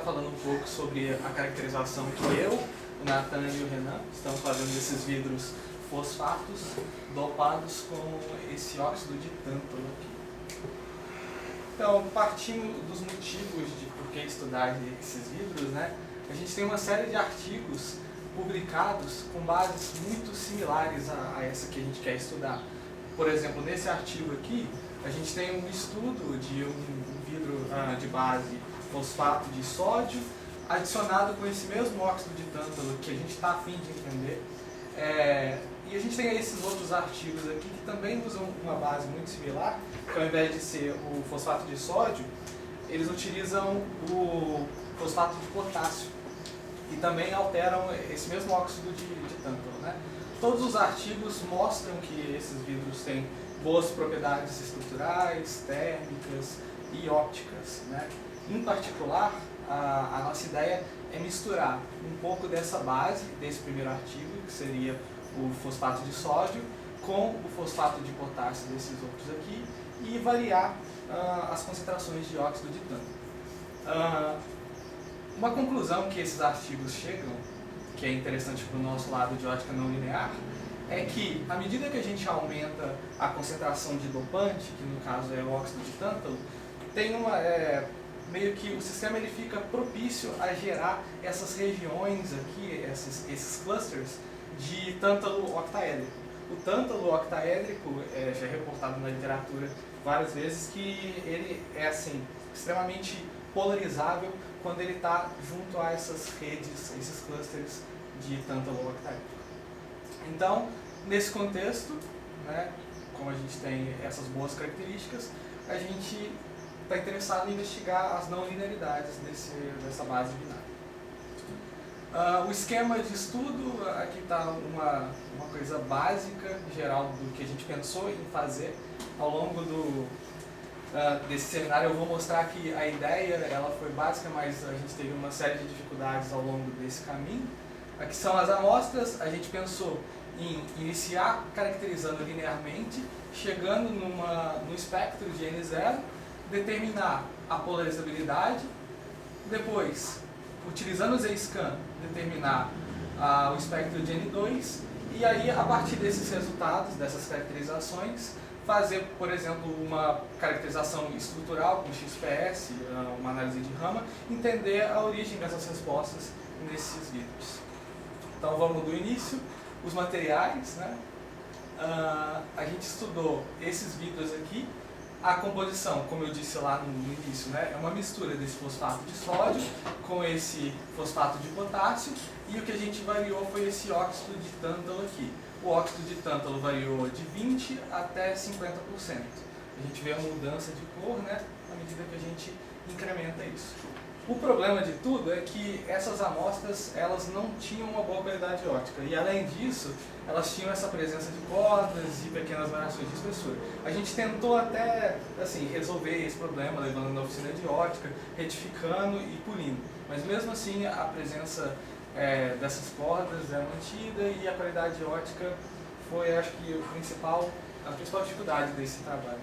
falando um pouco sobre a caracterização que eu, o Nathan e o Renan estamos fazendo desses vidros fosfatos dopados com esse óxido de tântalo aqui. Então, partindo dos motivos de por que estudar esses vidros, né, a gente tem uma série de artigos publicados com bases muito similares a essa que a gente quer estudar. Por exemplo, nesse artigo aqui, a gente tem um estudo de um vidro de base fosfato de sódio adicionado com esse mesmo óxido de tântalo que a gente está a fim de entender. E a gente tem esses outros artigos aqui que também usam uma base muito similar, que ao invés de ser o fosfato de sódio, eles utilizam o fosfato de potássio e também alteram esse mesmo óxido de tântalo, né? Todos os artigos mostram que esses vidros têm boas propriedades estruturais, térmicas e ópticas, né? Em particular, a nossa ideia é misturar um pouco dessa base, desse primeiro artigo, que seria o fosfato de sódio, com o fosfato de potássio desses outros aqui, e variar as concentrações de óxido de tântalo. Uma conclusão que esses artigos chegam, que é interessante para o nosso lado de ótica não linear, é que à medida que a gente aumenta a concentração de dopante, que no caso é o óxido de tântalo, tem meio que o sistema ele fica propício a gerar essas regiões aqui, esses clusters de tântalo octaédrico. O tântalo octaédrico já é reportado na literatura várias vezes que ele é assim extremamente polarizável quando ele está junto a essas redes, esses clusters de tântalo octaédrico. Então, nesse contexto, né, como a gente tem essas boas características, a gente está interessado em investigar as não linearidades dessa base binária. O esquema de estudo, aqui está uma coisa básica, geral, do que a gente pensou em fazer ao longo desse seminário. Eu vou mostrar que a ideia ela foi básica, mas a gente teve uma série de dificuldades ao longo desse caminho. Aqui são as amostras, a gente pensou em iniciar caracterizando linearmente, chegando no espectro de N0, determinar a polarizabilidade, depois, utilizando o Z-scan, determinar o espectro de N2, e aí, a partir desses resultados, dessas caracterizações, fazer, por exemplo, uma caracterização estrutural com XPS, uma análise de Raman, entender a origem dessas respostas nesses vidros. Então vamos do início, os materiais, né? A gente estudou esses vidros aqui. A composição, como eu disse lá no início, né, é uma mistura desse fosfato de sódio com esse fosfato de potássio, e o que a gente variou foi esse óxido de tântalo aqui. O óxido de tântalo variou de 20% até 50%. A gente vê a mudança de cor, né, à medida que a gente incrementa isso. O problema de tudo é que essas amostras elas não tinham uma boa qualidade óptica, e além disso, elas tinham essa presença de bordas e pequenas variações de espessura. A gente tentou até assim, resolver esse problema, levando na oficina de óptica, retificando e polindo, mas mesmo assim a presença dessas bordas é mantida e a qualidade óptica foi, acho que, a principal dificuldade desse trabalho.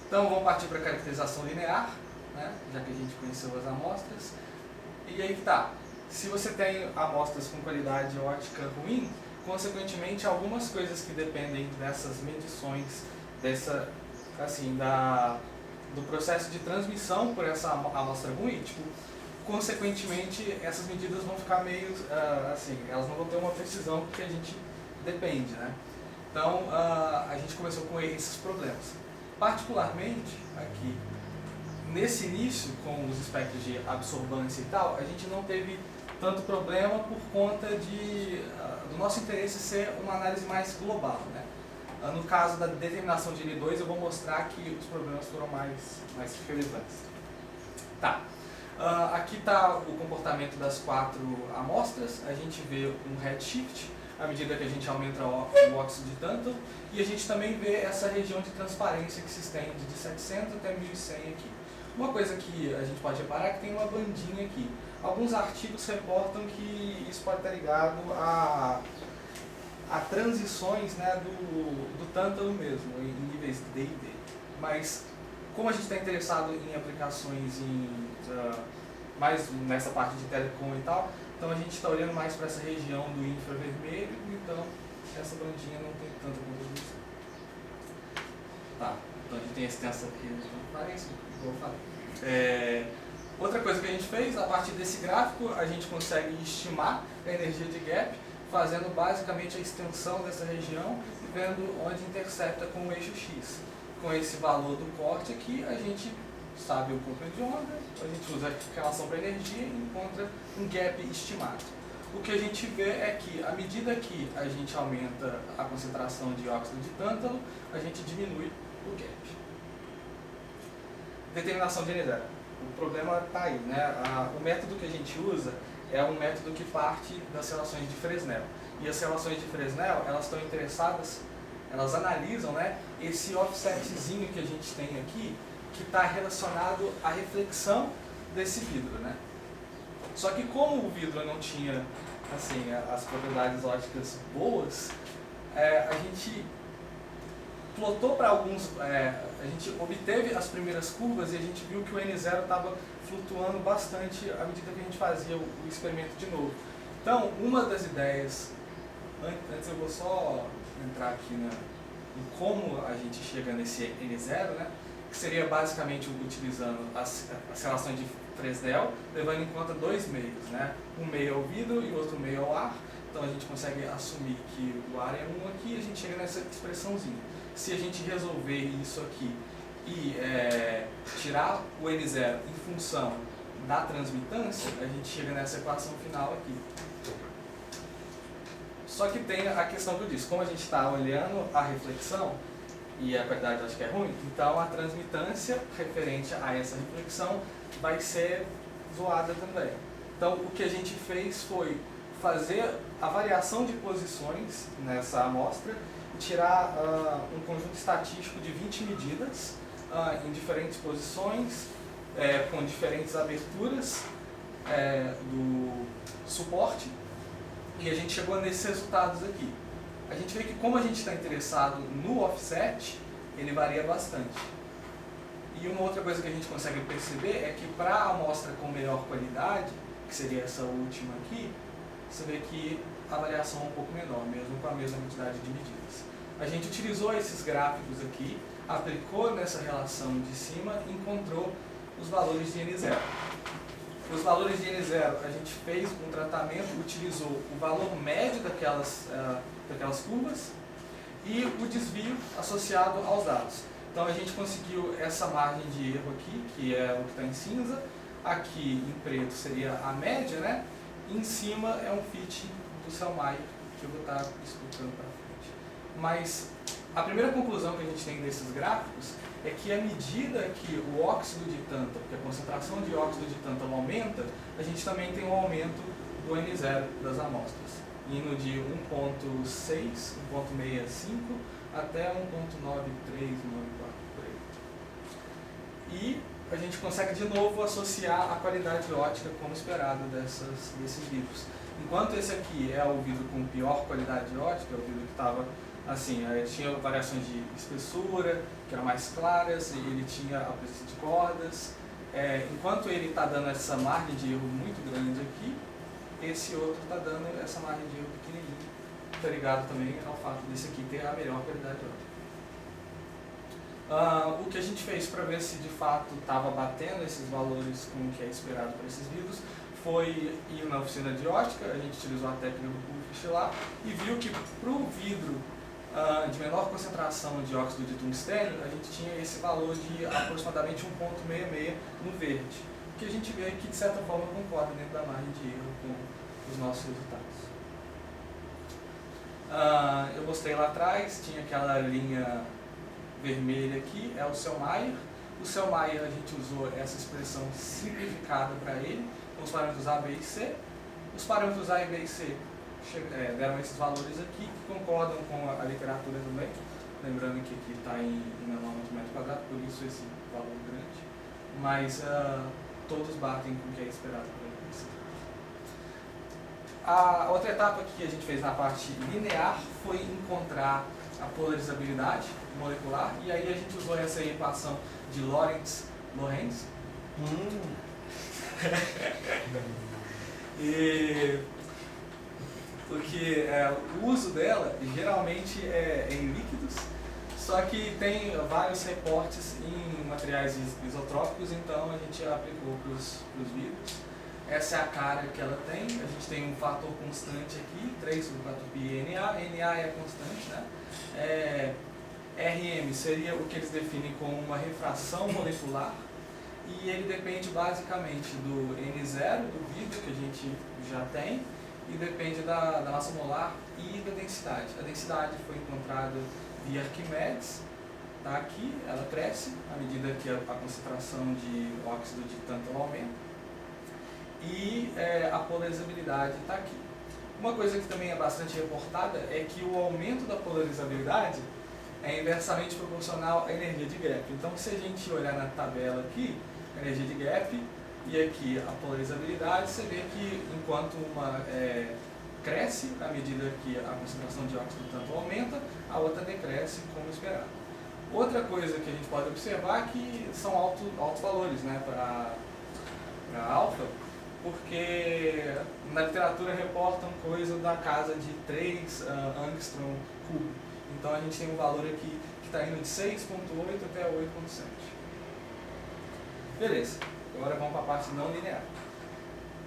Então vamos partir para a caracterização linear, né, já que a gente conheceu as amostras. E aí que tá, se você tem amostras com qualidade óptica ruim, consequentemente algumas coisas que dependem dessas medições, do processo de transmissão por essa amostra ruim, tipo, consequentemente essas medidas vão ficar meio elas não vão ter uma precisão que a gente depende, né? Então a gente começou com esses problemas. Particularmente aqui, nesse início, com os espectros de absorbância e tal, a gente não teve tanto problema por conta do nosso interesse ser uma análise mais global, né? No caso da determinação de N2, eu vou mostrar que os problemas foram mais relevantes. Tá. Aqui está o comportamento das 4 amostras. A gente vê um redshift à medida que a gente aumenta o óxido de tântalo, e a gente também vê essa região de transparência que se estende de 700 até 1100 aqui. Uma coisa que a gente pode reparar é que tem uma bandinha aqui. Alguns artigos reportam que isso pode estar ligado a transições, né, do tântalo mesmo, em níveis D e D. Mas como a gente está interessado em aplicações mais nessa parte de telecom e tal. Então a gente está olhando mais para essa região do infravermelho, então essa bandinha não tem tanta contribuição. Tá, então a gente tem a extensão aqui de transparência, igual eu falei. Outra coisa que a gente fez, a partir desse gráfico, a gente consegue estimar a energia de gap, fazendo basicamente a extensão dessa região e vendo onde intercepta com o eixo X. Com esse valor do corte aqui, a gente sabe o comprimento de onda, a gente usa a relação para energia e encontra um gap estimado. O que a gente vê é que, à medida que a gente aumenta a concentração de óxido de tântalo, a gente diminui o gap. Determinação de N0. O problema está aí, né? O método que a gente usa é um método que parte das relações de Fresnel. E as relações de Fresnel, elas estão interessadas, elas analisam, né, esse offsetzinho que a gente tem aqui, que está relacionado à reflexão desse vidro, né? Só que como o vidro não tinha assim, as propriedades ópticas boas, a gente plotou para alguns, a gente obteve as primeiras curvas e a gente viu que o N0 estava flutuando bastante à medida que a gente fazia o experimento de novo. Então, uma das ideias, antes eu vou só entrar aqui em como a gente chega nesse N0, né, que seria basicamente utilizando as relações de Fresnel, levando em conta dois meios, né? Um meio é o vidro e outro meio é o ar. Então a gente consegue assumir que o ar é 1 aqui e a gente chega nessa expressãozinha. Se a gente resolver isso aqui e tirar o N0 em função da transmitância, a gente chega nessa equação final aqui. Só que tem a questão que eu disse, como a gente está olhando a reflexão, e a qualidade eu acho que é ruim, então a transmitância referente a essa reflexão vai ser zoada também. Então o que a gente fez foi fazer a variação de posições nessa amostra e tirar um conjunto estatístico de 20 medidas em diferentes posições, com diferentes aberturas do suporte, e a gente chegou nesses resultados aqui. A gente vê que como a gente está interessado no offset, ele varia bastante. E uma outra coisa que a gente consegue perceber é que para a amostra com melhor qualidade, que seria essa última aqui, você vê que a variação é um pouco menor, mesmo com a mesma quantidade de medidas. A gente utilizou esses gráficos aqui, aplicou nessa relação de cima e encontrou os valores de N0. Os valores de N0, a gente fez um tratamento, utilizou o valor médio daquelas curvas e o desvio associado aos dados. Então a gente conseguiu essa margem de erro aqui, que é o que está em cinza, aqui em preto seria a média, né? E em cima é um fit do Selmayr, que eu vou estar explicando para frente. Mas a primeira conclusão que a gente tem desses gráficos é que à medida que o óxido de tântalo, que a concentração de óxido de tântalo aumenta, a gente também tem um aumento do N0 das amostras, indo de 1.6, 1.65 até 1.93, 1.94 por aí. E a gente consegue de novo associar a qualidade óptica como esperado desses vidros. Enquanto esse aqui é o vidro com pior qualidade óptica, é o vidro que estava assim, tinha variações de espessura, que eram mais claras, e ele tinha a presença de cordas. Enquanto ele está dando essa margem de erro muito grande aqui, esse outro está dando essa margem de erro pequenininha. Está ligado também ao fato desse aqui ter a melhor qualidade óptica. O que a gente fez para ver se de fato estava batendo esses valores com o que é esperado para esses vidros foi ir na oficina de óptica, a gente utilizou a técnica do Pulfish lá e viu que para o vidro de menor concentração de óxido de tungstênio, a gente tinha esse valor de aproximadamente 1.66 no verde, que a gente vê que de certa forma concorda dentro da margem de erro com os nossos resultados. Eu mostrei lá atrás, tinha aquela linha vermelha aqui, é o Selmayr. O Selmayr a gente usou essa expressão simplificada para ele, com os parâmetros A, B e C. Os parâmetros A, B e C deram esses valores aqui, que concordam com a literatura também. Lembrando que aqui está em nanômetro por metro quadrado, por isso esse valor grande. Mas todos batem com o que é esperado para eles. A outra etapa que a gente fez na parte linear foi encontrar a polarizabilidade molecular, e aí a gente usou essa equação de Lorentz. E porque o uso dela geralmente é em líquidos, só que tem vários reportes em materiais isotrópicos, então a gente aplicou para os vidros. Essa é a cara que ela tem, a gente tem um fator constante aqui, 3,4π Na, Na é constante, né? Rm seria o que eles definem como uma refração molecular, e ele depende basicamente do N0 do vidro, que a gente já tem, e depende da massa molar e da densidade. A densidade foi encontrada via Arquimedes, está aqui, ela cresce à medida que a concentração de óxido de tântalo aumenta, e a polarizabilidade está aqui. Uma coisa que também é bastante reportada é que o aumento da polarizabilidade é inversamente proporcional à energia de gap. Então, se a gente olhar na tabela aqui, a energia de gap e aqui a polarizabilidade, você vê que enquanto uma cresce à medida que a concentração de óxido tanto aumenta, a outra decresce como esperado. Outra coisa que a gente pode observar é que são altos valores, né, para alfa, porque na literatura reportam coisa da casa de 3 angstrom cubo. Então a gente tem um valor aqui que está indo de 6,8 até 8,7. Beleza, agora vamos para a parte não linear.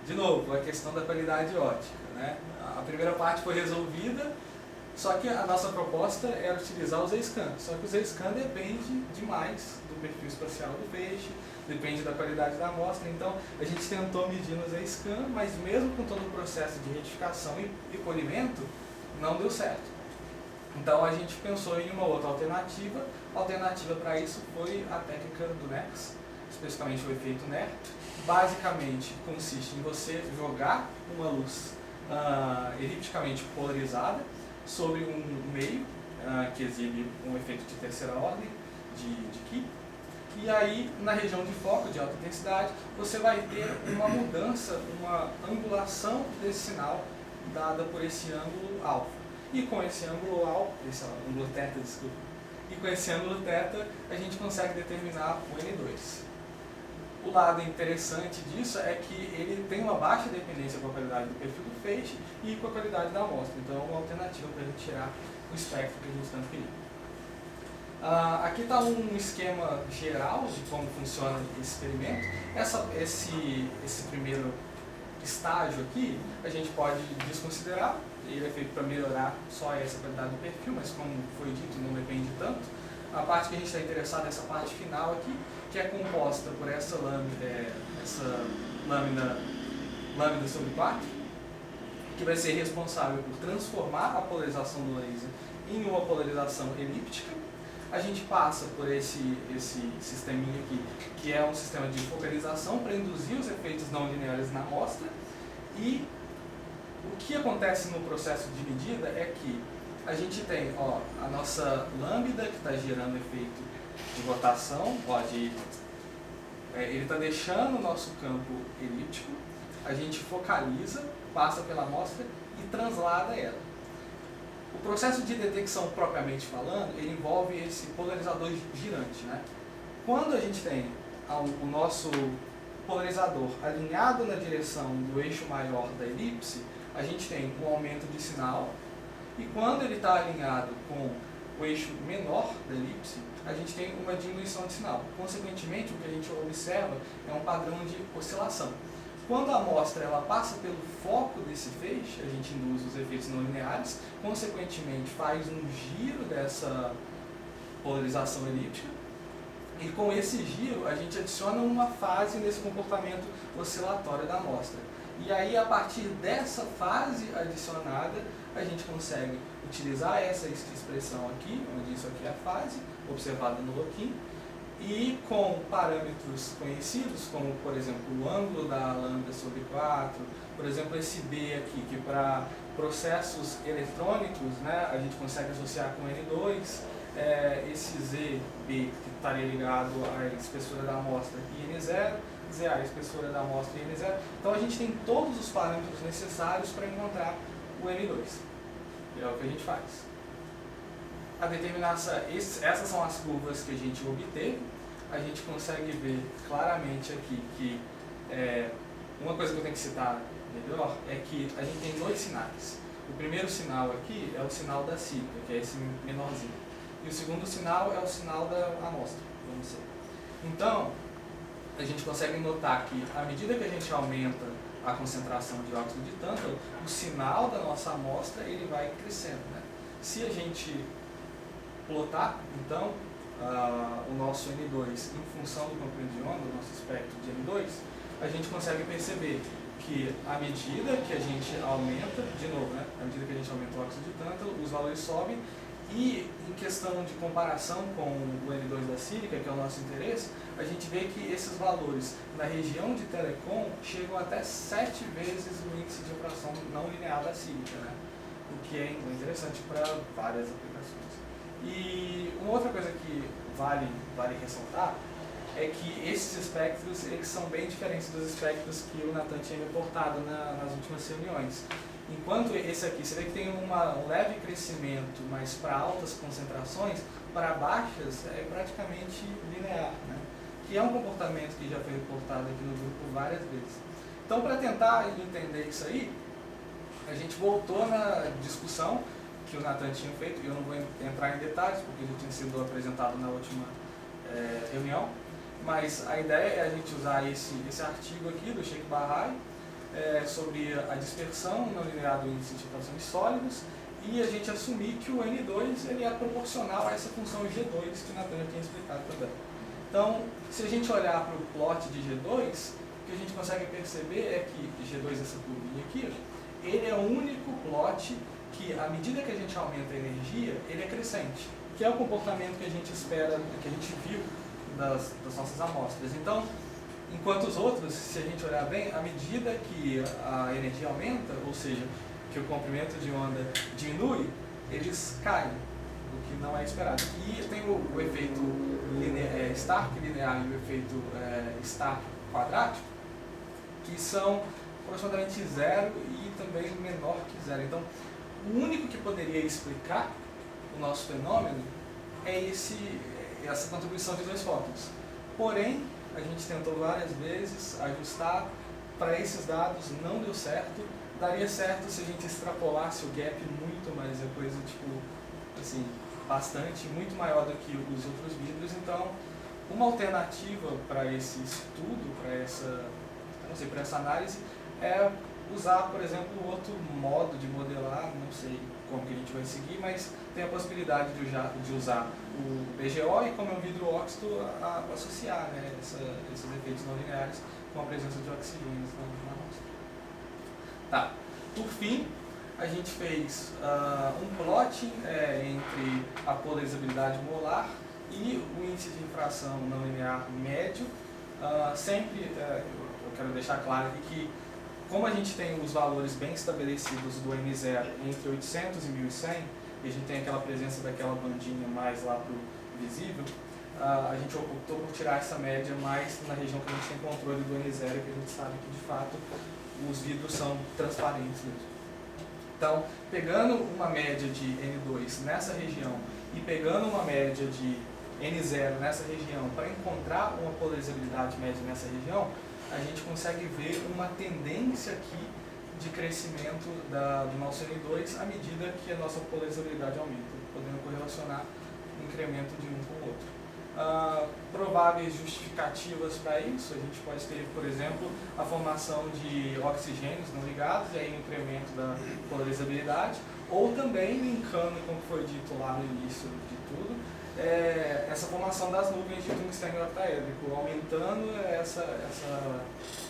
De novo, a questão da qualidade óptica, né? A primeira parte foi resolvida, só que a nossa proposta era utilizar o Z-scan. Só que o Z-scan depende demais do perfil espacial do peixe, depende da qualidade da amostra. Então a gente tentou medir no Z-scan, mas mesmo com todo o processo de retificação e polimento, não deu certo. Então a gente pensou em uma outra alternativa. A alternativa para isso foi a técnica do NERS, especificamente o efeito NER. Basicamente consiste em você jogar uma luz elipticamente polarizada sobre um meio que exibe um efeito de terceira ordem de Ki. E aí, na região de foco de alta intensidade, você vai ter uma mudança, uma angulação desse sinal dada por esse ângulo alfa. E com esse ângulo ângulo θ, desculpa. E com esse ângulo θ, a gente consegue determinar o N2. O lado interessante disso é que ele tem uma baixa dependência com a qualidade do perfil do feixe e com a qualidade da amostra. Então é uma alternativa para a gente tirar o espectro que a gente tanto queria. Aqui está um esquema geral de como funciona esse experimento. Esse primeiro estágio aqui a gente pode desconsiderar. Ele é feito para melhorar só essa qualidade do perfil, mas como foi dito, não depende tanto. A parte que a gente está interessado é essa parte final aqui, que é composta por essa lâmina sobre 4, que vai ser responsável por transformar a polarização do laser em uma polarização elíptica. A gente passa por esse sisteminha aqui, que é um sistema de focalização para induzir os efeitos não lineares na amostra. E o que acontece no processo de medida é que a gente tem a nossa lambda que está gerando efeito de rotação, ele está deixando o nosso campo elíptico, a gente focaliza, passa pela amostra e translada ela. O processo de detecção propriamente falando, ele envolve esse polarizador girante, né? Quando a gente tem o nosso polarizador alinhado na direção do eixo maior da elipse, a gente tem um aumento de sinal, e quando ele está alinhado com o eixo menor da elipse, a gente tem uma diminuição de sinal. Consequentemente, o que a gente observa é um padrão de oscilação. Quando a amostra ela passa pelo foco desse feixe, a gente induz os efeitos não lineares, consequentemente faz um giro dessa polarização elíptica, e com esse giro a gente adiciona uma fase nesse comportamento oscilatório da amostra. E aí, a partir dessa fase adicionada, a gente consegue utilizar essa expressão aqui, onde isso aqui é a fase, observada no loquim, e com parâmetros conhecidos, como, por exemplo, o ângulo da lambda sobre 4, por exemplo, esse B aqui, que para processos eletrônicos, né, a gente consegue associar com N2, esse ZB, que estaria ligado à espessura da amostra, e N0, ZA, a espessura da amostra, e N0. Então a gente tem todos os parâmetros necessários para encontrar o N2. E é o que a gente faz. A determinar essas são as curvas que a gente obteve. A gente consegue ver claramente aqui que uma coisa que eu tenho que citar melhor é que a gente tem dois sinais. O primeiro sinal aqui é o sinal da sílica, que é esse menorzinho. E o segundo sinal é o sinal da amostra, vamos dizer. Então, a gente consegue notar que, à medida que a gente aumenta a concentração de óxido de tântalo, o sinal da nossa amostra ele vai crescendo, né? Se a gente plotar, então, o nosso N2 em função do comprimento de onda, o nosso espectro de N2, a gente consegue perceber que à medida que a gente aumenta, de novo, né? À medida que a gente aumenta o óxido de tântalo, os valores sobem. E em questão de comparação com o N2 da sílica, que é o nosso interesse, a gente vê que esses valores na região de telecom chegam até 7 vezes o índice de refração não linear da sílica, né? O que é interessante para várias aplicações. E uma outra coisa que vale ressaltar é que esses espectros eles são bem diferentes dos espectros que o Nathan tinha reportado nas últimas reuniões. Enquanto esse aqui, você vê que tem um leve crescimento, mas para altas concentrações, para baixas é praticamente linear, né? Que é um comportamento que já foi reportado aqui no grupo várias vezes. Então, para tentar entender isso aí, a gente voltou na discussão que o Nathan tinha feito, e eu não vou entrar em detalhes, porque já tinha sido apresentado na última reunião, mas a ideia é a gente usar esse artigo aqui do Sheikh Bahai, sobre a dispersão não linear do índice de refração de sólidos, e a gente assumir que o N2 ele é proporcional a essa função G2 que o Nathan tinha explicado também. Então, se a gente olhar para o plot de G2, o que a gente consegue perceber é que G2, essa curvinha aqui, ele é o único plot que, à medida que a gente aumenta a energia, ele é crescente, que é o comportamento que a gente espera, que a gente viu das nossas amostras. Então, enquanto os outros, se a gente olhar bem, à medida que a energia aumenta, ou seja, que o comprimento de onda diminui, eles caem, o que não é esperado. E tem o efeito Stark linear e o efeito Stark quadrático, que são aproximadamente zero e também menor que zero. Então, o único que poderia explicar o nosso fenômeno é essa contribuição de dois fótons. Porém, a gente tentou várias vezes ajustar para esses dados, não deu certo. Daria certo se a gente extrapolasse o gap muito, mas é coisa assim, bastante, muito maior do que os outros vidros. Então, uma alternativa para esse estudo, para essa análise, é usar, por exemplo, outro modo de modelar, não sei como que a gente vai seguir, mas tem a possibilidade de usar o BGO e, como é um vidro óxido, associar, né, esses efeitos não lineares com a presença de oxigênio na amostra. Tá. Por fim, a gente fez um plot entre a polarizabilidade molar e o índice de refração não linear médio. Sempre, eu quero deixar claro aqui que, como a gente tem os valores bem estabelecidos do N0 entre 800 e 1100, e a gente tem aquela presença daquela bandinha mais lá para o visível, a gente optou por tirar essa média mais na região que a gente tem controle do N0, que a gente sabe que, de fato, os vidros são transparentes mesmo. Então, pegando uma média de N2 nessa região e pegando uma média de N0 nessa região para encontrar uma polarizabilidade média nessa região, a gente consegue ver uma tendência aqui de crescimento do nosso N2 à medida que a nossa polarizabilidade aumenta, podendo correlacionar o incremento de um com o outro. Prováveis justificativas para isso, a gente pode ter, por exemplo, a formação de oxigênios não ligados, e aí o incremento da polarizabilidade, ou também linkando, como foi dito lá no início de tudo, essa formação das nuvens de tungstênio octaédrico, aumentando essa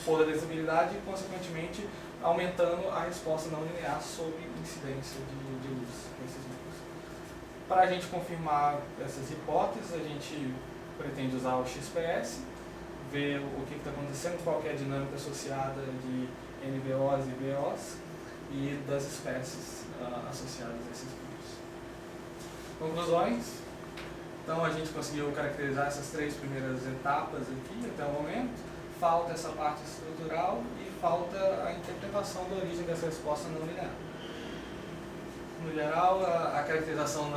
polarizabilidade e, consequentemente, aumentando a resposta não linear sobre incidência de luz nesses núcleos. Para a gente confirmar essas hipóteses, a gente pretende usar o XPS, ver o que está acontecendo, qual é a dinâmica associada de NBOs e BOs e das espécies associadas a esses grupos. Conclusões. Então, a gente conseguiu caracterizar essas três primeiras etapas aqui até o momento. Falta essa parte estrutural e falta a interpretação da origem dessa resposta não linear. No geral, a caracterização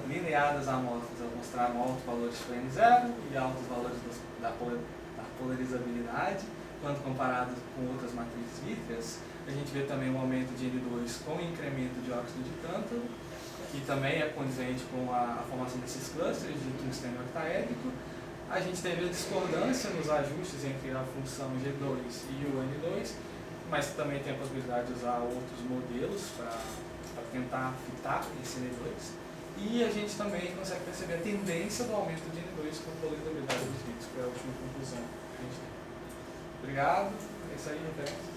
linear das amostras é mostrar altos valores para N0 e altos valores da polarizabilidade quando comparado com outras matrizes vítreas. A gente vê também um aumento de N2 com incremento de óxido de tântalo, que também é condizente com a formação desses clusters de tungstênio octaédrico. A gente teve a discordância nos ajustes entre a função G2 e o N2, mas também tem a possibilidade de usar outros modelos para tentar fitar esse N2. E a gente também consegue perceber a tendência do aumento de N2 com a polarizabilidade dos vídeos, que foi a última conclusão que a gente tem. Obrigado. É isso aí, referência.